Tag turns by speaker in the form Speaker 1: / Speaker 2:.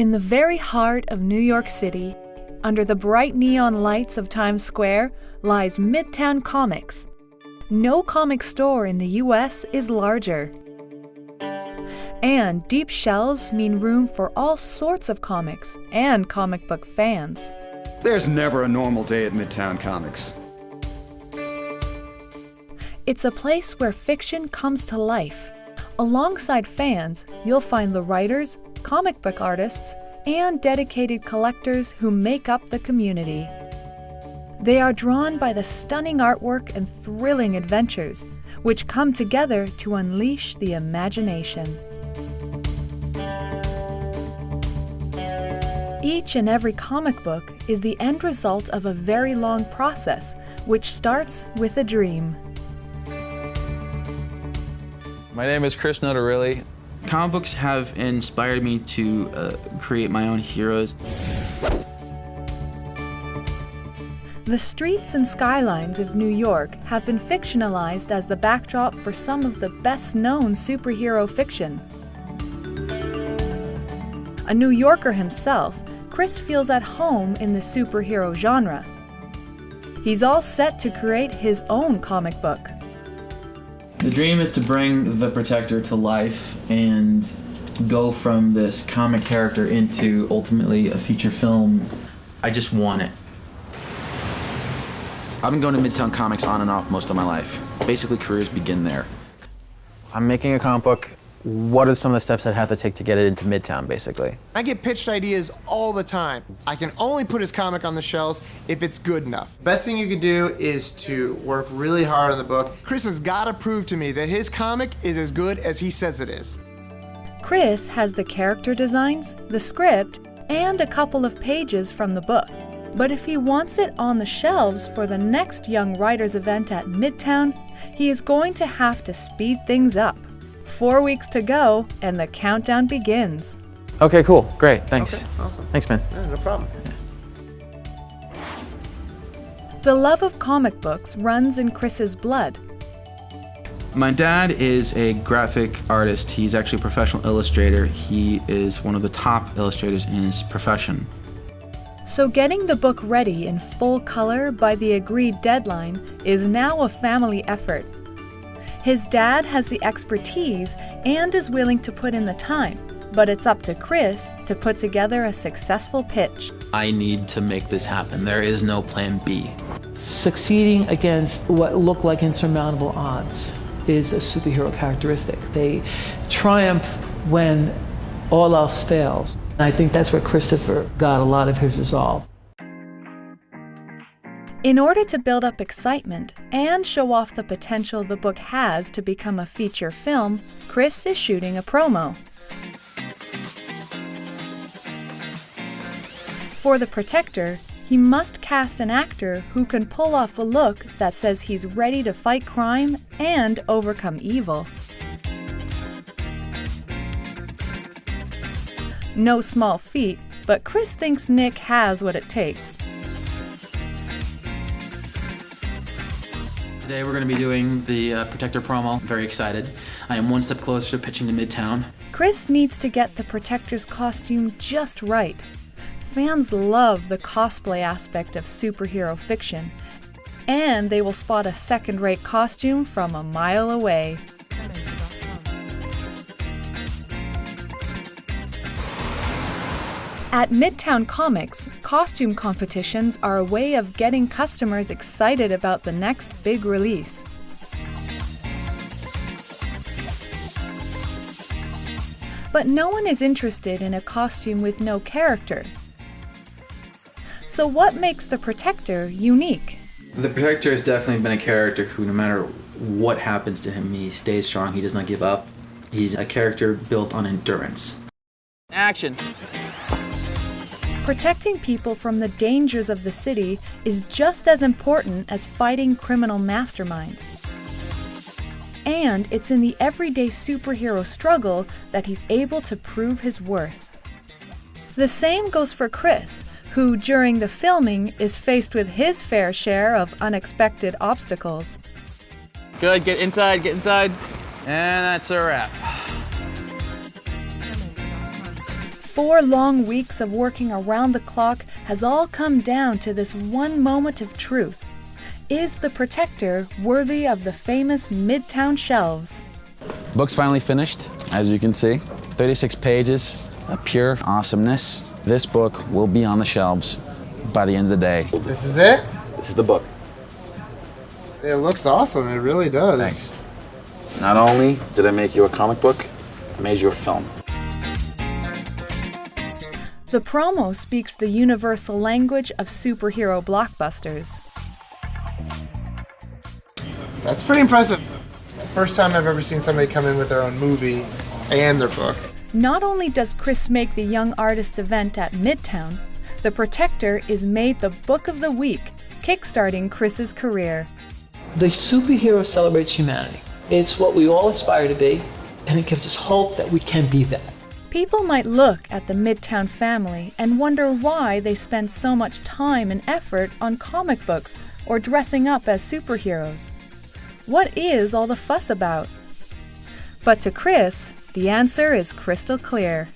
Speaker 1: In the very heart of New York City, under the bright neon lights of Times Square, lies Midtown Comics. No comic store in the U.S. is larger. And deep shelves mean room for all sorts of comics and comic book fans.
Speaker 2: There's never a normal day at Midtown Comics.
Speaker 1: It's a place where fiction comes to life. Alongside fans, you'll find the writers, comic book artists, and dedicated collectors who make up the community. They are drawn by the stunning artwork and thrilling adventures, which come together to unleash the imagination. Each and every comic book is the end result of a very long process, which starts with a dream.
Speaker 3: My name is Chris Notarilli. Comic books have inspired me to create my own heroes.
Speaker 1: The streets and skylines of New York have been fictionalized as the backdrop for some of the best-known superhero fiction. A New Yorker himself, Chris feels at home in the superhero genre. He's all set to create his own comic book.
Speaker 3: The dream is to bring the Protector to life and go from this comic character into ultimately a feature film. I just want it.
Speaker 4: I've been going to Midtown Comics on and off most of my life. Basically, careers begin there.
Speaker 5: I'm making a comic book. What are some of the steps I'd have to take to get it into Midtown, basically?
Speaker 6: I get pitched ideas all the time. I can only put his comic on the shelves if it's good enough. Best thing you can do is to work really hard on the book. Chris has got to prove to me that his comic is as good as he says it is.
Speaker 1: Chris has the character designs, the script, and a couple of pages from the book. But if he wants it on the shelves for the next Young Writers event at Midtown, he is going to have to speed things up. 4 weeks to go, and the countdown begins.
Speaker 5: Okay, cool. Great. Thanks.
Speaker 6: Okay, awesome.
Speaker 5: Thanks, man.
Speaker 6: Yeah, no problem.
Speaker 1: The love of comic books runs in Chris's blood.
Speaker 3: My dad is a graphic artist. He's actually a professional illustrator. He is one of the top illustrators in his profession.
Speaker 1: So getting the book ready in full color by the agreed deadline is now a family effort. His dad has the expertise and is willing to put in the time, but it's up to Chris to put together a successful pitch.
Speaker 3: I need to make this happen. There is no plan B.
Speaker 7: Succeeding against what look like insurmountable odds is a superhero characteristic. They triumph when all else fails. And I think that's where Christopher got a lot of his resolve.
Speaker 1: In order to build up excitement and show off the potential the book has to become a feature film, Chris is shooting a promo. For the Protector, he must cast an actor who can pull off a look that says he's ready to fight crime and overcome evil. No small feat, but Chris thinks Nick has what it takes.
Speaker 3: Today we're going to be doing the Protector promo. I'm very excited. I am one step closer to pitching to Midtown.
Speaker 1: Chris needs to get the Protector's costume just right. Fans love the cosplay aspect of superhero fiction, and they will spot a second-rate costume from a mile away. At Midtown Comics, costume competitions are a way of getting customers excited about the next big release. But no one is interested in a costume with no character. So what makes the Protector unique?
Speaker 3: The Protector has definitely been a character who, no matter what happens to him, he stays strong, he does not give up. He's a character built on endurance.
Speaker 5: Action.
Speaker 1: Protecting people from the dangers of the city is just as important as fighting criminal masterminds. And it's in the everyday superhero struggle that he's able to prove his worth. The same goes for Chris, who during the filming is faced with his fair share of unexpected obstacles.
Speaker 5: Good. Get inside. Get inside. And that's a wrap.
Speaker 1: 4 long weeks of working around the clock has all come down to this one moment of truth. Is the Protector worthy of the famous Midtown shelves?
Speaker 4: Book's finally finished, as you can see. 36 pages of pure awesomeness. This book will be on the shelves by the end of the day.
Speaker 6: This is it?
Speaker 4: This is the book.
Speaker 6: It looks awesome, it really does.
Speaker 4: Thanks. Not only did I make you a comic book, I made you a film.
Speaker 1: The promo speaks the universal language of superhero blockbusters.
Speaker 6: That's pretty impressive. It's the first time I've ever seen somebody come in with their own movie and their book.
Speaker 1: Not only does Chris make the Young Artists event at Midtown, The Protector is made the Book of the Week, kickstarting Chris's career.
Speaker 7: The superhero celebrates humanity. It's what we all aspire to be, and it gives us hope that we can be that.
Speaker 1: People might look at the Midtown family and wonder why they spend so much time and effort on comic books or dressing up as superheroes. What is all the fuss about? But to Chris, the answer is crystal clear.